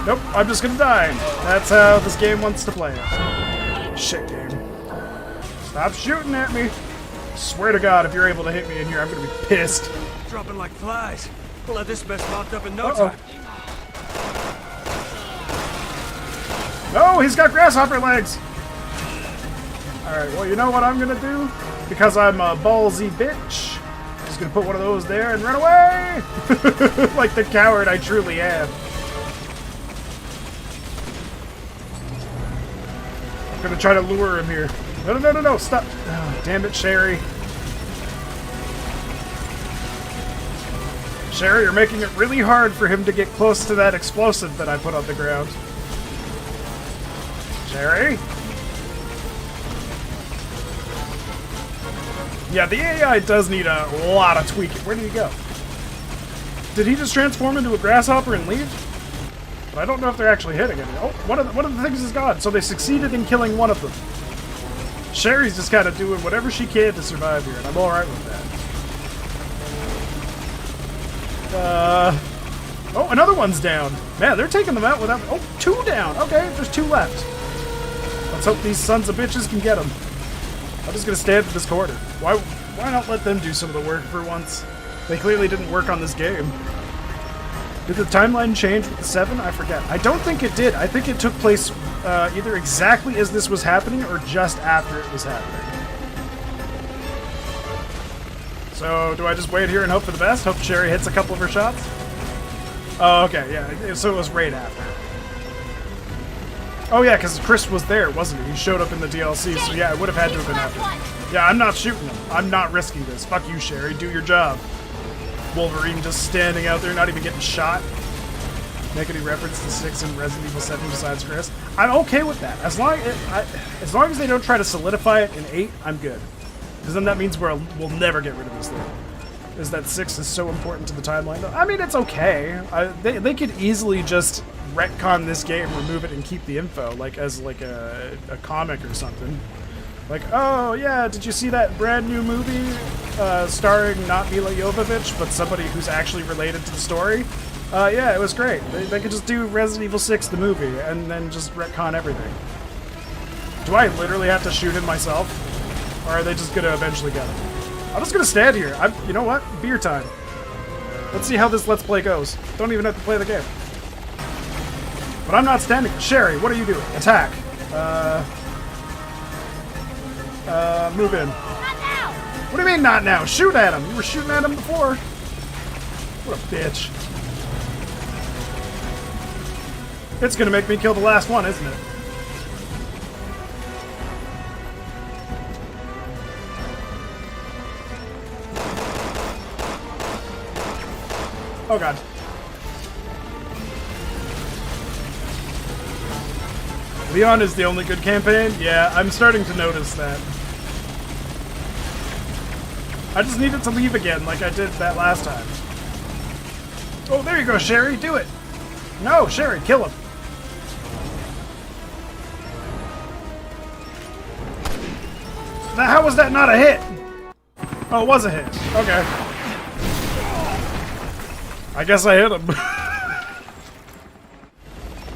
Nope, I'm just gonna die. That's how this game wants to play it. Shit game. Stop shooting at me. Swear to God, if you're able to hit me in here, I'm gonna be pissed. Dropping like flies. We'll have this mess locked up in no time. No, he's got grasshopper legs. Alright, well, you know what I'm gonna do? Because I'm a ballsy bitch, I'm just gonna put one of those there and run away! Like the coward I truly am. I'm gonna try to lure him here. No, no, no, no, no, stop. Oh, damn it, Sherry. Sherry, you're making it really hard for him to get close to that explosive that I put on the ground. Sherry? Yeah, the AI does need a lot of tweaking. Where did he go? Did he just transform into a grasshopper and leave? But I don't know if they're actually hitting it. Oh, one of the things is gone. So they succeeded in killing one of them. Sherry's just kind of doing whatever she can to survive here, and I'm alright with that. Oh, another one's down. Man, they're taking them out without... Oh, 2 down. Okay, there's 2 left. Let's hope these sons of bitches can get them. I'm just gonna stand in this corner. Why not let them do some of the work for once? They clearly didn't work on this game. Did the timeline change with the 7? I forget. I don't think it did. I think it took place either exactly as this was happening or just after it was happening. So, do I just wait here and hope for the best? Hope Sherry hits a couple of her shots? Oh, okay, yeah. So it was right after. Oh yeah, because Chris was there, wasn't he? He showed up in the DLC, so yeah, it would have had to have been after. Yeah, I'm not shooting him. I'm not risking this. Fuck you, Sherry. Do your job. Wolverine just standing out there, not even getting shot. Make any reference to 6 and Resident Evil 7 besides Chris? I'm okay with that. As long as they don't try to solidify it in 8, I'm good. Because then that means we'll never get rid of this thing. Is that 6 is so important to the timeline, though? I mean, it's okay. They could easily just retcon this game, remove it, and keep the info, like as like a comic or something. Like, oh yeah, did you see that brand new movie starring not Mila Jovovich, but somebody who's actually related to the story? Yeah, it was great. They could just do Resident Evil 6 the movie, and then just retcon everything. Do I literally have to shoot him myself? Or are they just gonna eventually get him? I'm just gonna stand here. You know what? Beer time. Let's see how this Let's Play goes. Don't even have to play the game. But I'm not standing. Sherry, what are you doing? Attack. Move in. Not now. What do you mean not now? Shoot at him. You were shooting at him before. What a bitch. It's gonna make me kill the last one, isn't it? Oh god. Leon is the only good campaign? Yeah, I'm starting to notice that. I just needed to leave again like I did that last time. Oh, there you go, Sherry. Do it. No, Sherry, kill him. Now, how was that not a hit? Oh, it was a hit. Okay. I guess I hit him.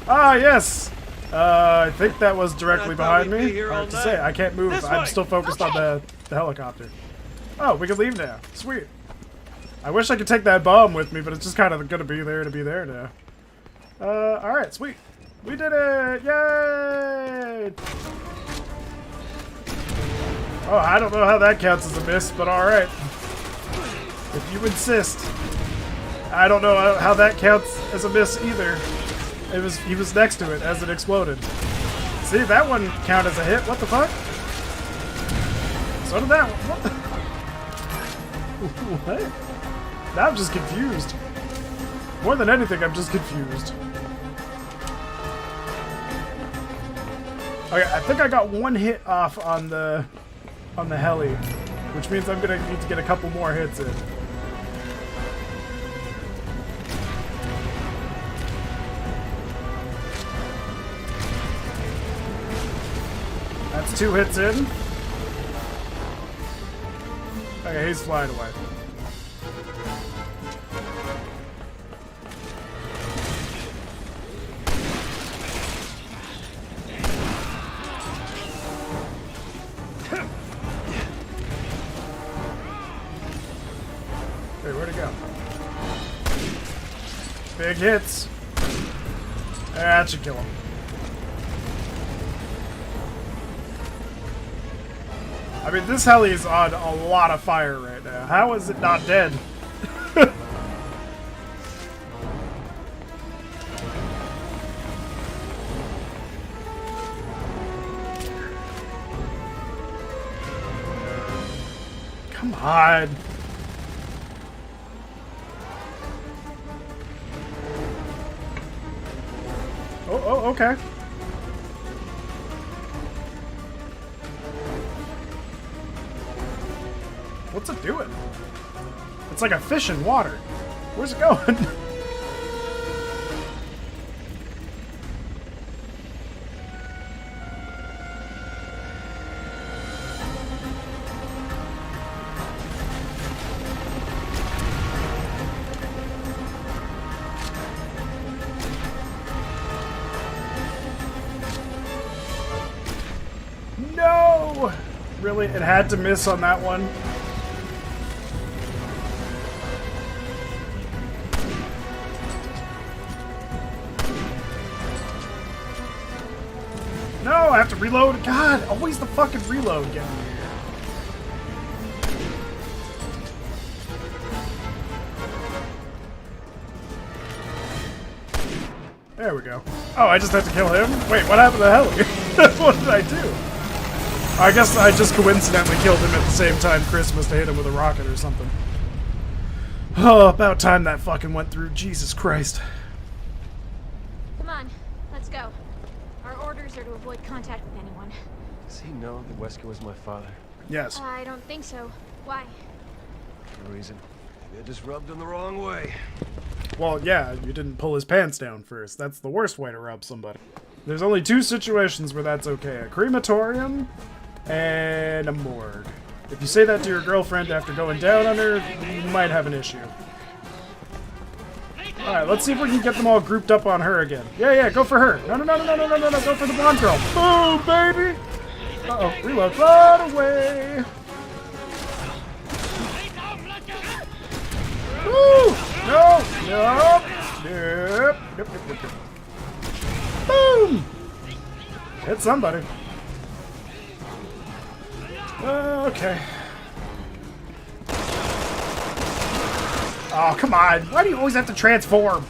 Ah, yes. I think that was directly behind me. Hard to say. I can't move. I'm still focused on the helicopter. Oh, we can leave now. Sweet. I wish I could take that bomb with me, but it's just kind of gonna be there to be there now. Alright, sweet. We did it! Yay! Oh, I don't know how that counts as a miss, but alright. If you insist. I don't know how that counts as a miss either. He was next to it as it exploded. See, that one counted as a hit. What the fuck? So did that one. What? What? Now I'm just confused. More than anything, I'm just confused. Okay, I think I got one hit off on the heli, which means I'm gonna need to get a couple more hits in. That's 2 hits in. Okay, he's flying away. Big hits. That should kill him. I mean, this heli is on a lot of fire right now. How is it not dead? Come on. Oh, okay. What's it doing? It's like a fish in water. Where's it going? No! Really? It had to miss on that one? No, I have to reload. God, always the fucking reload getting me here. There we go. Oh, I just have to kill him? Wait, what happened to Heli? What did I do? I guess I just coincidentally killed him at the same time Chris must have hit him with a rocket or something. Oh, about time that fucking went through. Jesus Christ. Come on, let's go. Our orders are to avoid contact with anyone. Does he know that Wesker was my father? Yes. I don't think so. Why? No reason. Maybe I just rubbed him the wrong way. Well, yeah, you didn't pull his pants down first. That's the worst way to rub somebody. There's only two situations where that's okay. A crematorium and a morgue. If you say that to your girlfriend after going down on her, you might have an issue. Alright, let's see if we can get them all grouped up on her again. Yeah, go for her. No, go for the blonde girl. Boom, baby! Uh-oh, reload. Run away! Woo! No! Nope. Nope. Boom! Hit somebody. Okay. Oh, come on. Why do you always have to transform?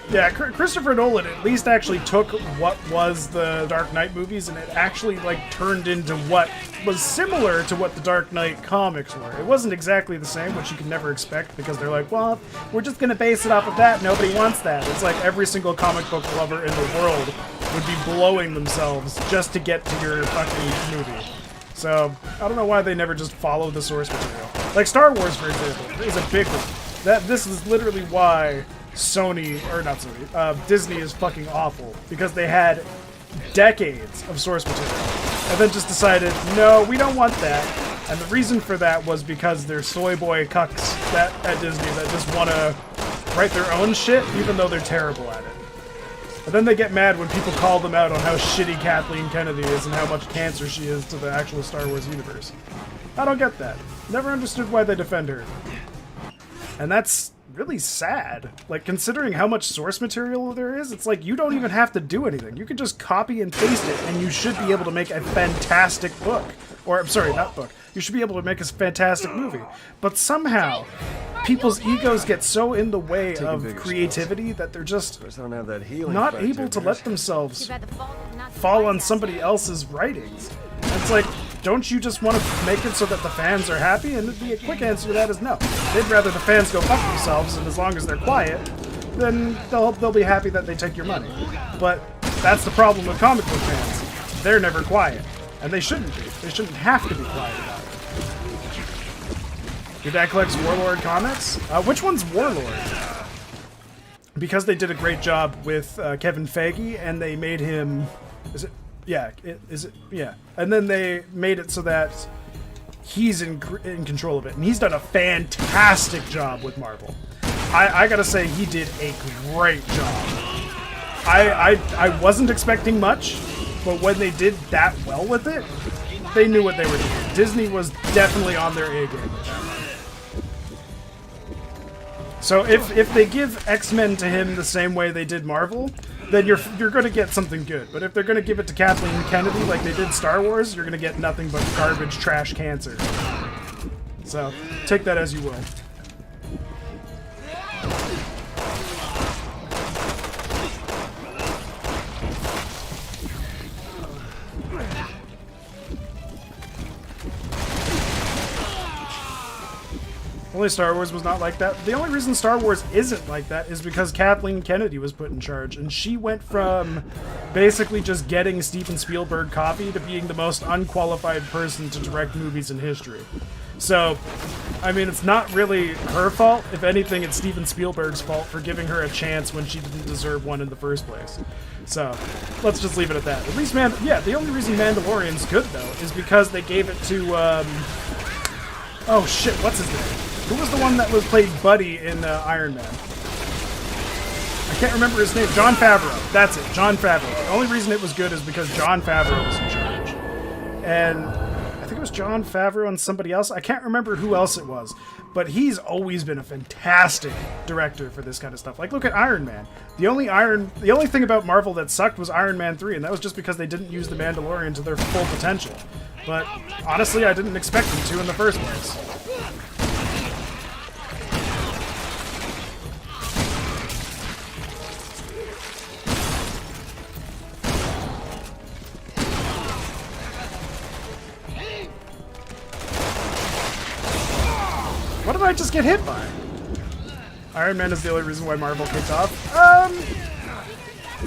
Yeah, Christopher Nolan at least actually took what was the Dark Knight movies and it actually, like, turned into what was similar to what the Dark Knight comics were. It wasn't exactly the same, which you can never expect because they're like, well, we're just gonna base it off of that. Nobody wants that. It's like every single comic book lover in the world would be blowing themselves just to get to your fucking movie. So, I don't know why they never just follow the source material. Like Star Wars, for example, is a big one. This is literally why Disney is fucking awful. Because they had decades of source material. And then just decided, no, we don't want that. And the reason for that was because they're soy boy cucks at Disney that just want to write their own shit, even though they're terrible at it. And then they get mad when people call them out on how shitty Kathleen Kennedy is and how much cancer she is to the actual Star Wars universe. I don't get that. Never understood why they defend her. And that's really sad. Like, considering how much source material there is, it's like you don't even have to do anything. You can just copy and paste it, and you should be able to make a fantastic book. Or, I'm sorry, not book. You should be able to make a fantastic movie. But somehow, people's egos get so in the way of creativity that they're just not able to let themselves fall on somebody else's writings. And it's like, don't you just want to make it so that the fans are happy? And the quick answer to that is no. They'd rather the fans go fuck themselves, and as long as they're quiet, then they'll be happy that they take your money. But that's the problem with comic book fans. They're never quiet. And they shouldn't be. They shouldn't have to be quiet about it. Your dad collects Warlord comics? Which one's Warlord? Because they did a great job with Kevin Feige, and they made him... Is it... Yeah, yeah. And then they made it so that he's in control of it. And he's done a fantastic job with Marvel. I gotta say, he did a great job. I wasn't expecting much, but when they did that well with it, they knew what they were doing. Disney was definitely on their A game with that one. So if they give X-Men to him the same way they did Marvel, then you're going to get something good. But if they're going to give it to Kathleen Kennedy like they did Star Wars, you're going to get nothing but garbage, trash, cancer. So take that as you will. Only Star Wars was not like that. The only reason Star Wars isn't like that is because Kathleen Kennedy was put in charge, and she went from basically just getting Steven Spielberg coffee to being the most unqualified person to direct movies in history. So, I mean, it's not really her fault. If anything, it's Steven Spielberg's fault for giving her a chance when she didn't deserve one in the first place. So, let's just leave it at that. At least, the only reason Mandalorian's good, though, is because they gave it to, oh shit, what's his name? Who was the one that was played Buddy in Iron Man? I can't remember his name. Jon Favreau. That's it, Jon Favreau. The only reason it was good is because Jon Favreau was in charge. And I think it was Jon Favreau and somebody else. I can't remember who else it was. But he's always been a fantastic director for this kind of stuff. Like, look at Iron Man. The only thing about Marvel that sucked was Iron Man 3, and that was just because they didn't use the Mandalorian to their full potential. But honestly, I didn't expect them to in the first place. What did I just get hit by? Iron Man is the only reason why Marvel kicked off.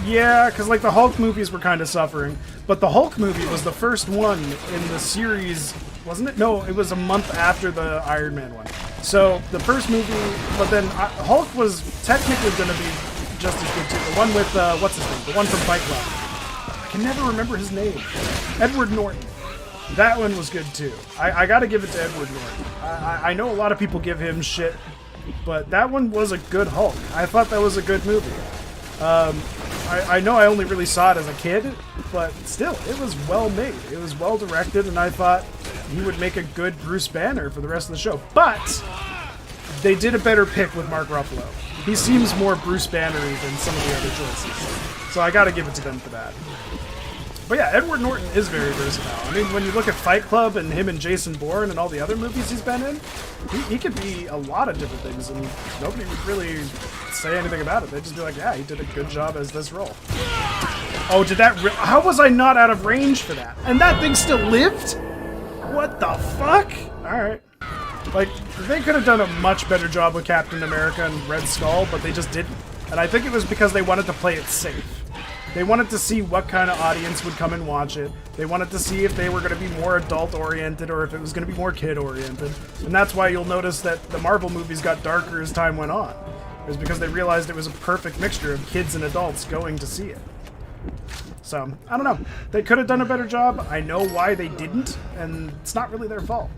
Yeah, because like the Hulk movies were kind of suffering, but the Hulk movie was the first one in the series, wasn't it? No, it was a month after the Iron Man one. So the first movie, but then Hulk was technically going to be just as good too. The one with, what's his name? The one from Fight Club. I can never remember his name. Edward Norton. That one was good too. I gotta give it to Edward Norton. I know a lot of people give him shit, but that one was a good Hulk. I thought that was a good movie. I know I only really saw it as a kid, but still, it was well made. It was well directed, and I thought he would make a good Bruce Banner for the rest of the show. But they did a better pick with Mark Ruffalo. He seems more Bruce Banner-y than some of the other choices. So I gotta give it to them for that. But yeah, Edward Norton is very versatile. I mean, when you look at Fight Club and him and Jason Bourne and all the other movies he's been in, he could be a lot of different things, and nobody would really say anything about it. They'd just be like, yeah, he did a good job as this role. Oh, did that... How was I not out of range for that? And that thing still lived? What the fuck? Alright. Like, they could have done a much better job with Captain America and Red Skull, but they just didn't. And I think it was because they wanted to play it safe. They wanted to see what kind of audience would come and watch it. They wanted to see if they were going to be more adult-oriented or if it was going to be more kid-oriented. And that's why you'll notice that the Marvel movies got darker as time went on. It was because they realized it was a perfect mixture of kids and adults going to see it. So, I don't know. They could have done a better job. I know why they didn't, and it's not really their fault.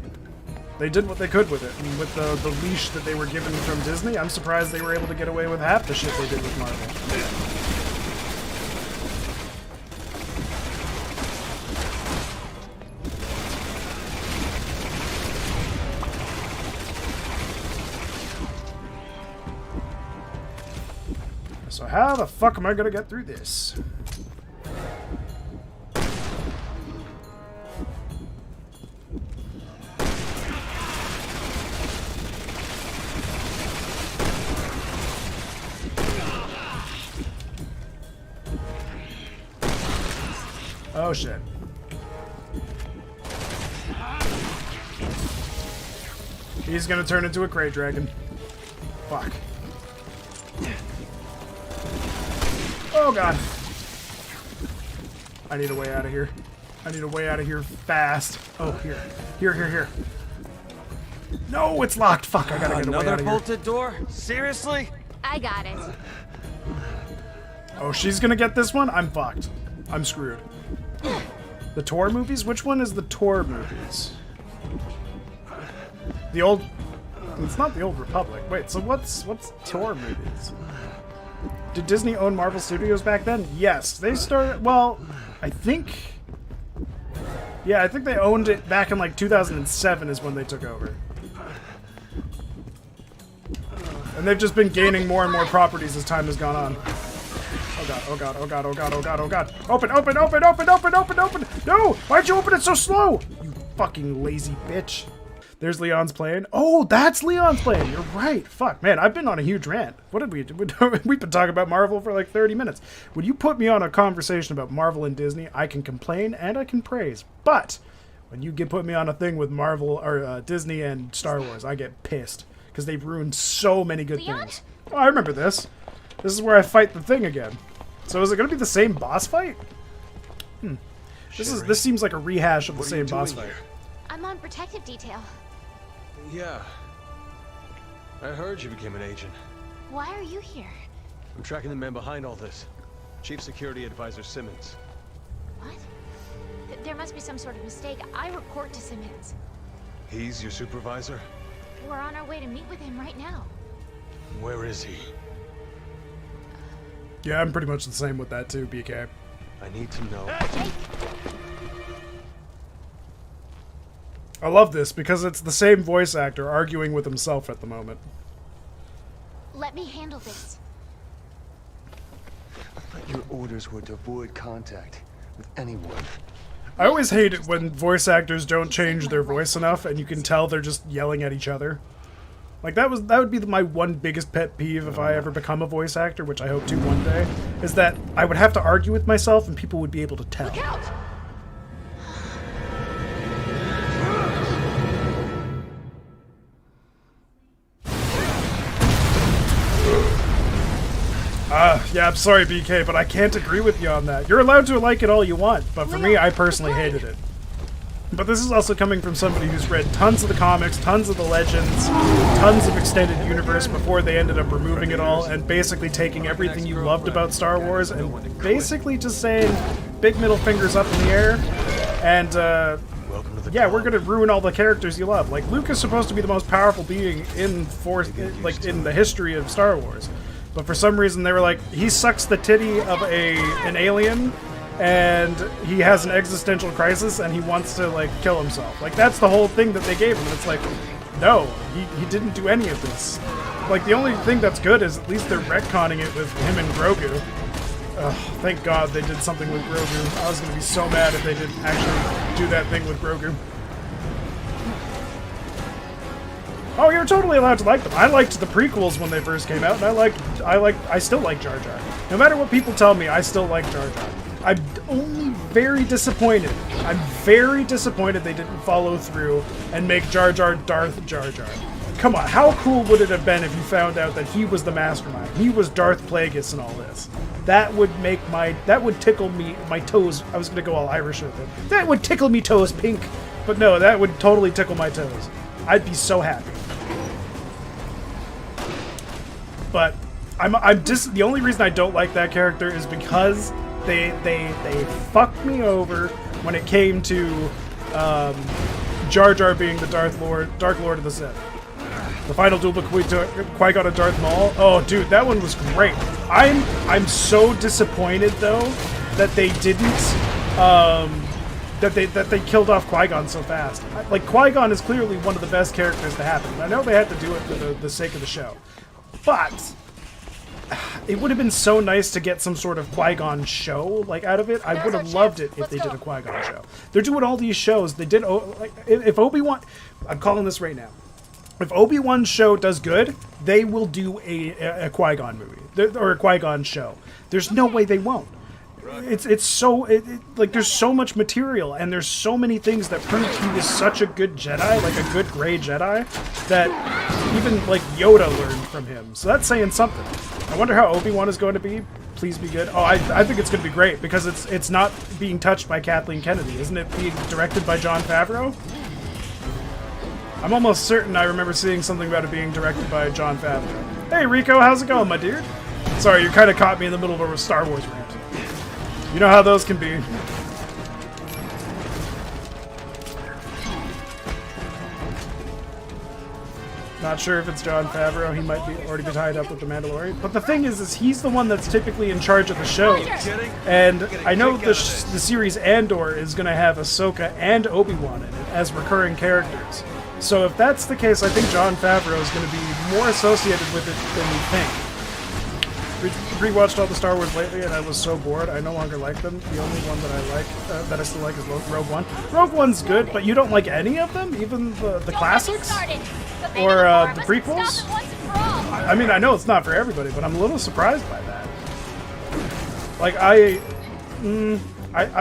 They did what they could with it, and with the leash that they were given from Disney, I'm surprised they were able to get away with half the shit they did with Marvel. So how the fuck am I gonna get through this? Oh shit. He's gonna turn into a crate dragon. Fuck. Oh god. I need a way out of here. I need a way out of here fast. Oh, here. Here. No, it's locked. Fuck, I gotta get away out of here. Another bolted door? Seriously? I got it. Oh, she's gonna get this one? I'm fucked. I'm screwed. The Tor movies? Which one is the Tor movies? The old... It's not the Old Republic. Wait, so what's Tor movies? Did Disney own Marvel Studios back then? Yes. They started... Well, I think... Yeah, I think they owned it back in like 2007 is when they took over. And they've just been gaining more and more properties as time has gone on. Oh god, oh god, oh god, oh god, oh god, oh god. Open, open, open, open, open, open, open! No! Why'd you open it so slow? You fucking lazy bitch. There's Leon's plane. Oh, that's Leon's plane. You're right. Fuck, man, I've been on a huge rant. What did we do? We've been talking about Marvel for like 30 minutes. When you put me on a conversation about Marvel and Disney, I can complain and I can praise. But when you put me on a thing with Marvel or Disney and Star Wars, I get pissed because they've ruined so many good things. Oh, I remember this. This is where I fight the thing again. So is it going to be the same boss fight? This seems like a rehash of the same boss fight. I'm on protective detail. Yeah. I heard you became an agent. Why are you here? I'm tracking the man behind all this. Chief Security Advisor Simmons. What? There must be some sort of mistake. I report to Simmons. He's your supervisor? We're on our way to meet with him right now. Where is he? Yeah, I'm pretty much the same with that too, BK. I need to know. Jake! I love this because it's the same voice actor arguing with himself at the moment. Let me handle this. Your orders were to avoid contact with anyone. I always hate it when voice actors don't change their voice enough and you can tell they're just yelling at each other. Like that would be my one biggest pet peeve if I ever become a voice actor, which I hope to one day, is that I would have to argue with myself and people would be able to tell. Look out! Yeah, I'm sorry, BK, but I can't agree with you on that. You're allowed to like it all you want, but for me, I personally hated it. But this is also coming from somebody who's read tons of the comics, tons of the legends, tons of extended universe before they ended up removing it all and basically taking everything you loved about Star Wars and basically just saying big middle fingers up in the air and, yeah, we're gonna ruin all the characters you love. Like, Luke is supposed to be the most powerful being in in the history of Star Wars. But for some reason they were like, he sucks the titty of an alien, and he has an existential crisis, and he wants to, like, kill himself. Like, that's the whole thing that they gave him. It's like, no, he didn't do any of this. Like, the only thing that's good is at least they're retconning it with him and Grogu. Ugh, thank God they did something with Grogu. I was going to be so mad if they didn't actually do that thing with Grogu. Oh, you're totally allowed to like them. I liked the prequels when they first came out, and I still like Jar Jar. No matter what people tell me, I still like Jar Jar. I'm only very disappointed. I'm very disappointed they didn't follow through and make Jar Jar Darth Jar Jar. Come on, how cool would it have been if you found out that he was the mastermind? He was Darth Plagueis and all this. That would tickle me, my toes. I was gonna go all Irish with it. That would tickle me toes pink. But no, that would totally tickle my toes. I'd be so happy. But I'm just, the only reason I don't like that character is because they fucked me over when it came to Jar Jar being the Dark Lord of the Sith. The final duel between Qui-Gon and Darth Maul. Oh, dude, that one was great. I'm so disappointed though that they didn't that they killed off Qui-Gon so fast. Like, Qui-Gon is clearly one of the best characters to happen. I know they had to do it for the sake of the show, but it would have been so nice to get some sort of Qui-Gon show, like, out of it. I would have loved it if they did a Qui-Gon show. They're doing all these shows. They did, like, if Obi-Wan, I'm calling this right now. If Obi-Wan's show does good, they will do a Qui-Gon movie or a Qui-Gon show. There's no way they won't. It's so like, there's so much material and there's so many things that prove he was such a good Jedi, like a good gray Jedi, that even like Yoda learned from him. So that's saying something. I wonder how Obi-Wan is going to be. Please be good. Oh, I think it's going to be great because it's not being touched by Kathleen Kennedy. Isn't it being directed by Jon Favreau? I'm almost certain I remember seeing something about it being directed by Jon Favreau. Hey Rico, how's it going, my dude? Sorry, you kind of caught me in the middle of a Star Wars rant. You know how those can be. Not sure if it's Jon Favreau. He might be already be tied up with the Mandalorian. But the thing is he's the one that's typically in charge of the shows. And I know the series Andor is going to have Ahsoka and Obi-Wan in it as recurring characters. So if that's the case, I think Jon Favreau is going to be more associated with it than we think. Rewatched all the Star Wars lately, and I was so bored. I no longer like them. The only one that I like, that I still like, is Rogue One. Rogue One's good, but you don't like any of them, even the classics or the prequels. I mean, I know it's not for everybody, but I'm a little surprised by that. Like I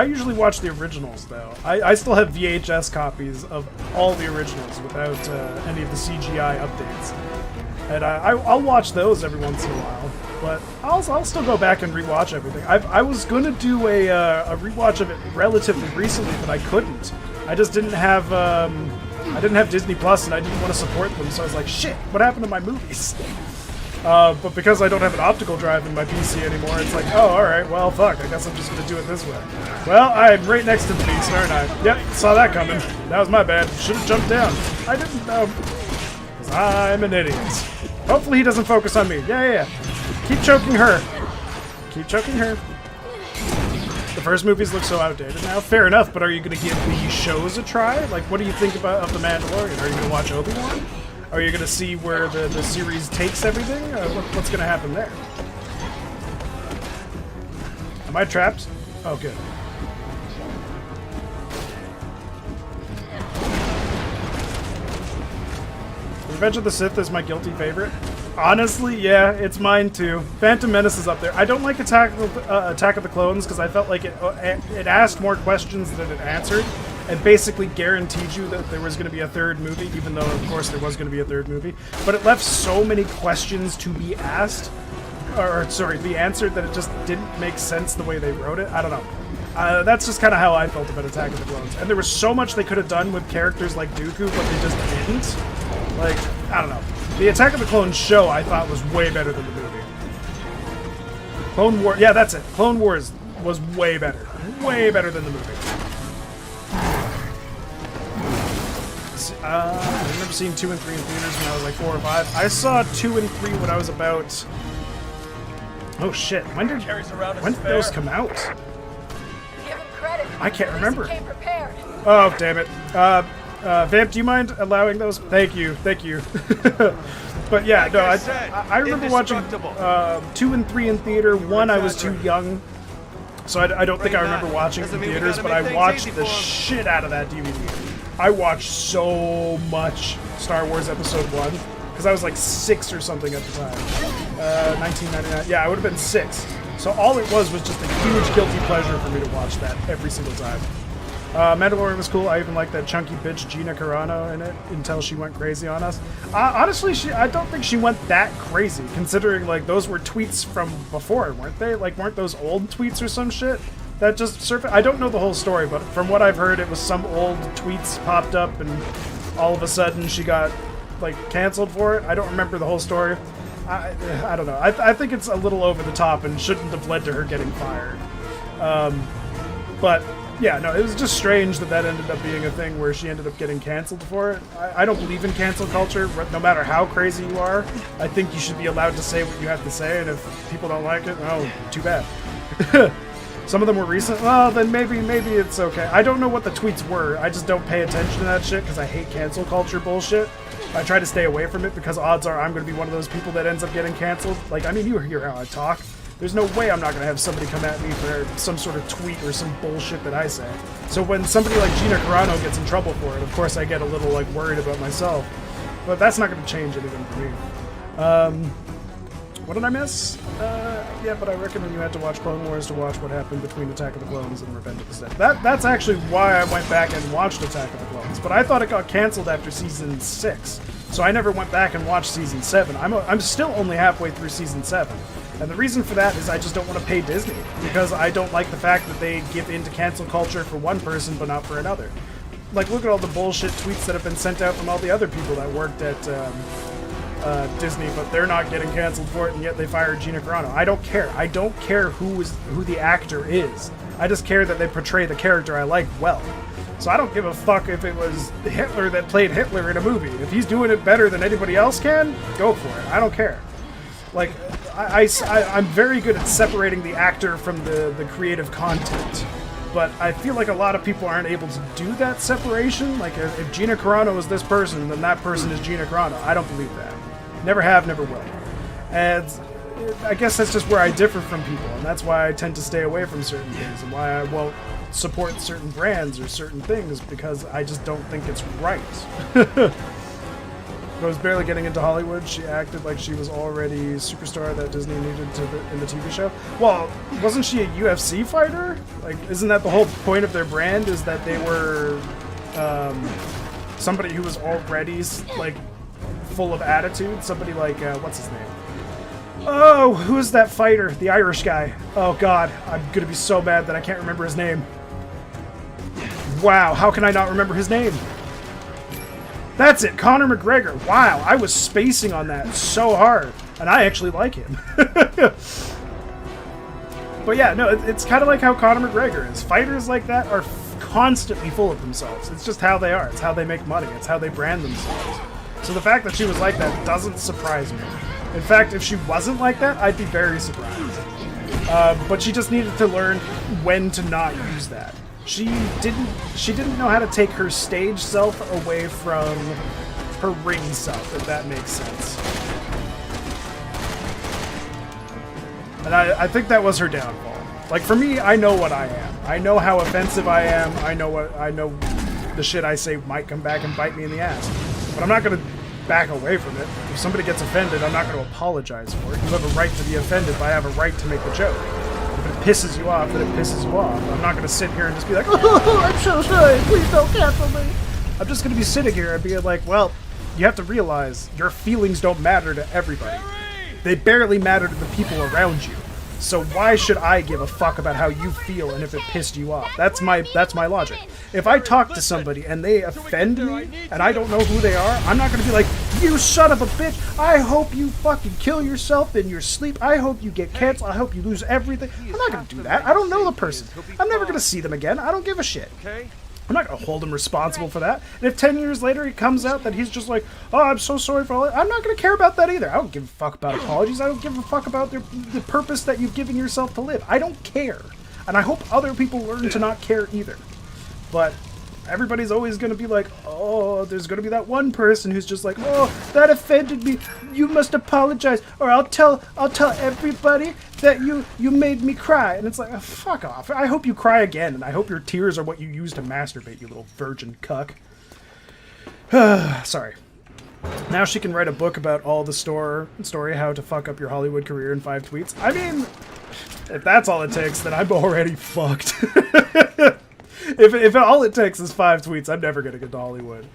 usually watch the originals, though. I still have VHS copies of all the originals without any of the CGI updates. And I'll watch those every once in a while, but I'll still go back and rewatch everything. I was gonna do a rewatch of it relatively recently, but I couldn't. I just didn't have Disney Plus, and I didn't want to support them, so I was like, shit, what happened to my movies? But because I don't have an optical drive in my PC anymore, it's like, oh, alright, well, fuck, I guess I'm just gonna do it this way. Well, I'm right next to the beast, aren't I? Yep, saw that coming. That was my bad. Should've jumped down. I didn't know. I'm an idiot. Hopefully he doesn't focus on me. Yeah. Keep choking her. Keep choking her. The first movies look so outdated now. Fair enough, but are you going to give the shows a try? Like, what do you think of The Mandalorian? Are you going to watch Obi-Wan? Are you going to see where the series takes everything? What's going to happen there? Am I trapped? Oh, good. Revenge of the Sith is my guilty favorite. Honestly, yeah, it's mine too. Phantom Menace is up there. I don't like Attack of the Clones because I felt like it asked more questions than it answered, and basically guaranteed you that there was going to be a third movie, even though, of course, there was going to be a third movie. But it left so many questions to be asked, or sorry, be answered, that it just didn't make sense the way they wrote it. I don't know. That's just kind of how I felt about Attack of the Clones. And there was so much they could have done with characters like Dooku, but they just didn't. Like, I don't know. The Attack of the Clones show, I thought, was way better than the movie. Clone War, yeah, that's it. Clone Wars was way better. Way better than the movie. I remember seeing 2 and 3 in theaters when I was like 4 or 5. I saw 2 and 3 when I was about... Oh shit, when did those come out? I can't remember. Oh, damn it. Vamp, do you mind allowing those? Thank you. But yeah, no, I remember watching 2 and 3 in theater. 1, I was too young, so I don't think I remember watching it in theaters, but I watched the shit out of that DVD. I watched so much Star Wars Episode 1, because I was like 6 or something at the time. 1999. Yeah, I would have been 6. So all it was just a huge guilty pleasure for me to watch that every single time. Mandalorian was cool. I even liked that chunky bitch Gina Carano in it until she went crazy on us. Honestly, I don't think she went that crazy, considering like those were tweets from before, weren't they? Like, weren't those old tweets or some shit that just surfaced? I don't know the whole story, but from what I've heard, it was some old tweets popped up and all of a sudden she got like canceled for it. I don't remember the whole story. I don't know. I think it's a little over the top and shouldn't have led to her getting fired. But yeah, no, it was just strange that ended up being a thing where she ended up getting canceled for it. I don't believe in cancel culture, no matter how crazy you are. I think you should be allowed to say what you have to say, and if people don't like it, oh, too bad. Some of them were recent. Well, then maybe it's okay. I don't know what the tweets were. I just don't pay attention to that shit because I hate cancel culture bullshit. I try to stay away from it because odds are I'm going to be one of those people that ends up getting canceled. Like, I mean, you hear how I talk. There's no way I'm not going to have somebody come at me for some sort of tweet or some bullshit that I say. So when somebody like Gina Carano gets in trouble for it, of course I get a little, like, worried about myself. But that's not going to change anything for me. What did I miss? Yeah, but I recommend you had to watch Clone Wars to watch what happened between Attack of the Clones and Revenge of the Sith. That's actually why I went back and watched Attack of the Clones. But I thought it got canceled after Season 6. So I never went back and watched Season 7. I'm still only halfway through Season 7. And the reason for that is I just don't want to pay Disney, because I don't like the fact that they give in to cancel culture for one person but not for another. Like, look at all the bullshit tweets that have been sent out from all the other people that worked at Disney, but they're not getting canceled for it, and yet they fired Gina Carano. I don't care. I don't care who the actor is. I just care that they portray the character I like well. So I don't give a fuck if it was Hitler that played Hitler in a movie. If he's doing it better than anybody else can, go for it. I don't care. Like, I'm very good at separating the actor from the creative content. But I feel like a lot of people aren't able to do that separation. Like, if Gina Carano is this person, then that person is Gina Carano. I don't believe that. Never have, never will. And I guess that's just where I differ from people, and that's why I tend to stay away from certain things, and why I won't support certain brands or certain things, because I just don't think it's right. I was barely getting into Hollywood. She acted like she was already a superstar that Disney needed in the TV show. Well, wasn't she a UFC fighter? Like, isn't that the whole point of their brand? Is that they were somebody who was already like full of attitude? Somebody like what's his name? Oh, who is that fighter? The Irish guy. Oh God, I'm gonna be so mad that I can't remember his name. Wow, how can I not remember his name? That's it, Conor McGregor. Wow, I was spacing on that so hard, and I actually like him. But yeah, no, it's kind of like how Conor McGregor is. Fighters like that are constantly full of themselves. It's just how they are. It's how they make money. It's how they brand themselves. So the fact that she was like that doesn't surprise me. In fact, if she wasn't like that, I'd be very surprised. But she just needed to learn when to not use that. She didn't know how to take her stage self away from her ring self, if that makes sense. And I think that was her downfall. Like, for me, I know what I am. I know how offensive I am. I know the shit I say might come back and bite me in the ass. But I'm not gonna back away from it. If somebody gets offended, I'm not gonna apologize for it. You have a right to be offended, but I have a right to make the joke. If it pisses you off, then it pisses you off. I'm not gonna sit here and just be like, oh, I'm so sorry, please don't cancel me. I'm just gonna be sitting here and be like, well, you have to realize your feelings don't matter to everybody. They barely matter to the people around you. So why should I give a fuck about how you feel and if it pissed you off? That's my logic. If I talk to somebody and they offend me and I don't know who they are, I'm not gonna be like, you son of a bitch, I hope you fucking kill yourself in your sleep. I hope you get canceled. I hope you lose everything. I'm not gonna do that. I don't know the person. I'm never gonna see them again. I don't give a shit. I'm not going to hold him responsible for that. And if 10 years later it comes out that he's just like, oh, I'm so sorry for all that, I'm not going to care about that either. I don't give a fuck about apologies. I don't give a fuck about the purpose that you've given yourself to live. I don't care. And I hope other people learn to not care either. But everybody's always going to be like, oh, there's going to be that one person who's just like, oh, that offended me. You must apologize, or I'll tell everybody that you made me cry. And it's like, oh, fuck off. I hope you cry again, and I hope your tears are what you use to masturbate, you little virgin cuck. Sorry. Now she can write a book about all the story how to fuck up your Hollywood career in 5 tweets. I mean, if that's all it takes, then I'm already fucked. If all it takes is 5 tweets, I'm never gonna get to Hollywood.